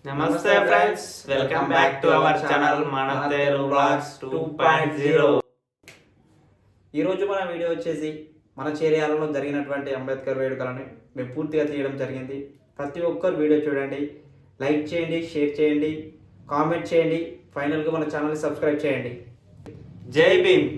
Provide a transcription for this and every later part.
నమస్తే friends, welcome back to our channel మన Telugu vlogs 2.0. ఈరోజు మన వీడియో వచ్చేసి మన చేరియాలలో జరిగినటువంటి అంబేద్కర్ వేడుకలను మేము పూర్తిగా తీయడం జరిగింది. ప్రతి ఒక్కరు వీడియో చూడండి, లైక్ చేయండి, షేర్ చేయండి, కామెంట్ చేయండి, ఫైనల్గా మన ఛానల్ని సబ్స్క్రైబ్ చేయండి. జై భీమ్.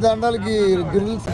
దండలకి దండలకి గ్రిల్స్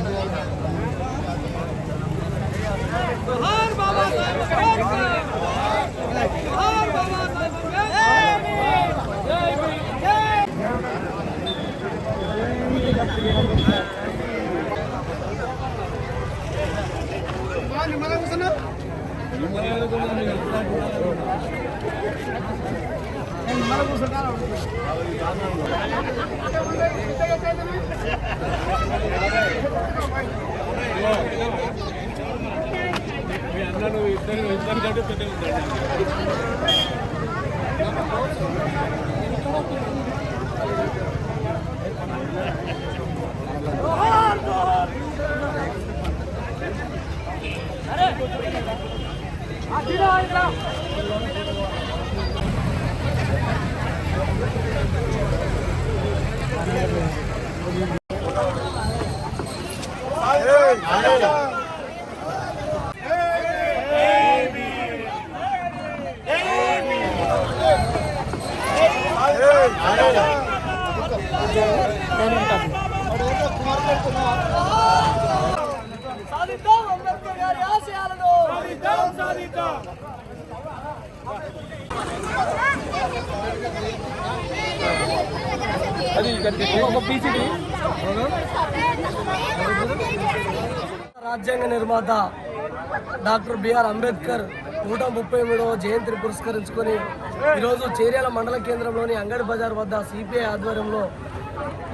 సాధిద్దాం అంబేద్కర్ గారి ఆశయాలను సాధిద్దాం రాజ్యాంగ నిర్మాత డాక్టర్ బిఆర్ అంబేద్కర్ 133వ జయంతిని పురస్కరించుకొని ఈరోజు చేర్యాల మండల కేంద్రంలోని అంగడి బజార్ వద్ద సిపిఐ ఆధ్వర్యంలో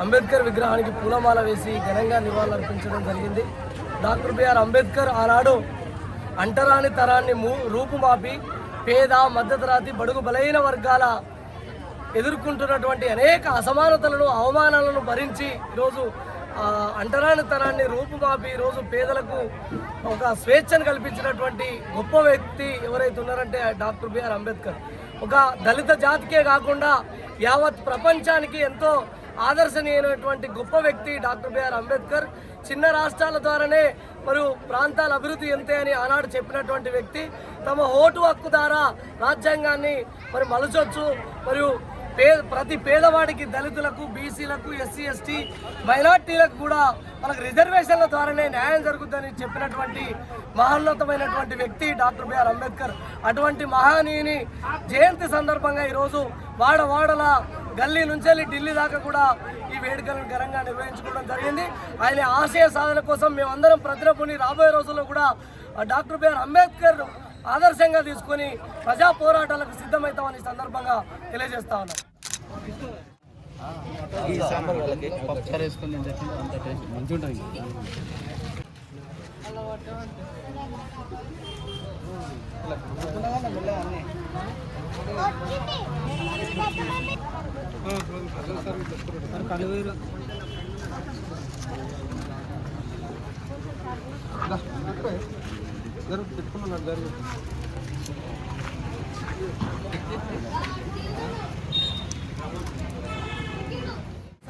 అంబేద్కర్ విగ్రహానికి పూలమాల వేసి ఘనంగా నివాళులర్పించడం జరిగింది. డాక్టర్ బిఆర్ అంబేద్కర్ ఆనాడు అంటరాని తరాన్ని రూపుమాపి పేద మధ్యతరగతి బడుగు బలైన వర్గాల ఎదుర్కొంటున్నటువంటి అనేక అసమానతలను అవమానాలను భరించి ఈరోజు అంటరాని తరాన్ని రూపుమాపి ఈరోజు పేదలకు ఒక స్వేచ్ఛను కల్పించినటువంటి గొప్ప వ్యక్తి ఎవరైతే ఉన్నారంటే డాక్టర్ బిఆర్ అంబేద్కర్. ఒక దళిత జాతికే కాకుండా యావత్ ప్రపంచానికి ఎంతో ఆదర్శనీయమైనటువంటి గొప్ప వ్యక్తి డాక్టర్ బిఆర్ అంబేద్కర్. చిన్న రాష్ట్రాల ద్వారానే మరియు ప్రాంతాల అభివృద్ధి ఎంతే అని ఆనాడు చెప్పినటువంటి వ్యక్తి. తమ ఓటు హక్కు ద్వారా రాజ్యాంగాన్ని మలచొచ్చు మరియు ప్రతి పేదవాడికి, దళితులకు, బీసీలకు, ఎస్సీ ఎస్టీ మైనార్టీలకు కూడా మనకు రిజర్వేషన్ల ద్వారానే న్యాయం జరుగుతుందని చెప్పినటువంటి మహోన్నతమైనటువంటి వ్యక్తి డాక్టర్ బిఆర్ అంబేద్కర్. అటువంటి మహనీయుని జయంతి సందర్భంగా ఈరోజు వాడవాడల గల్లీ నుంచి ఢిల్లీ దాకా కూడా ఈ వేడుకలను ఘనంగా నిర్వహించుకోవడం జరిగింది. ఆయన ఆశయ సాధన కోసం మేమందరం ప్రతిరపుని రాబోయే రోజుల్లో కూడా డాక్టర్ బిఆర్ అంబేద్కర్ ఆదర్శంగా తీసుకొని ప్రజా పోరాటాలకు సిద్ధమవుతామని సందర్భంగా తెలియజేస్తా ఉన్నాం.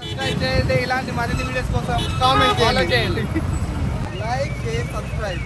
సబ్స్క్రైబ్ చేయండి. ఇలాంటి మరిన్ని వీడియోస్ కోసం కామెంట్ చేయండి. Like, share, subscribe.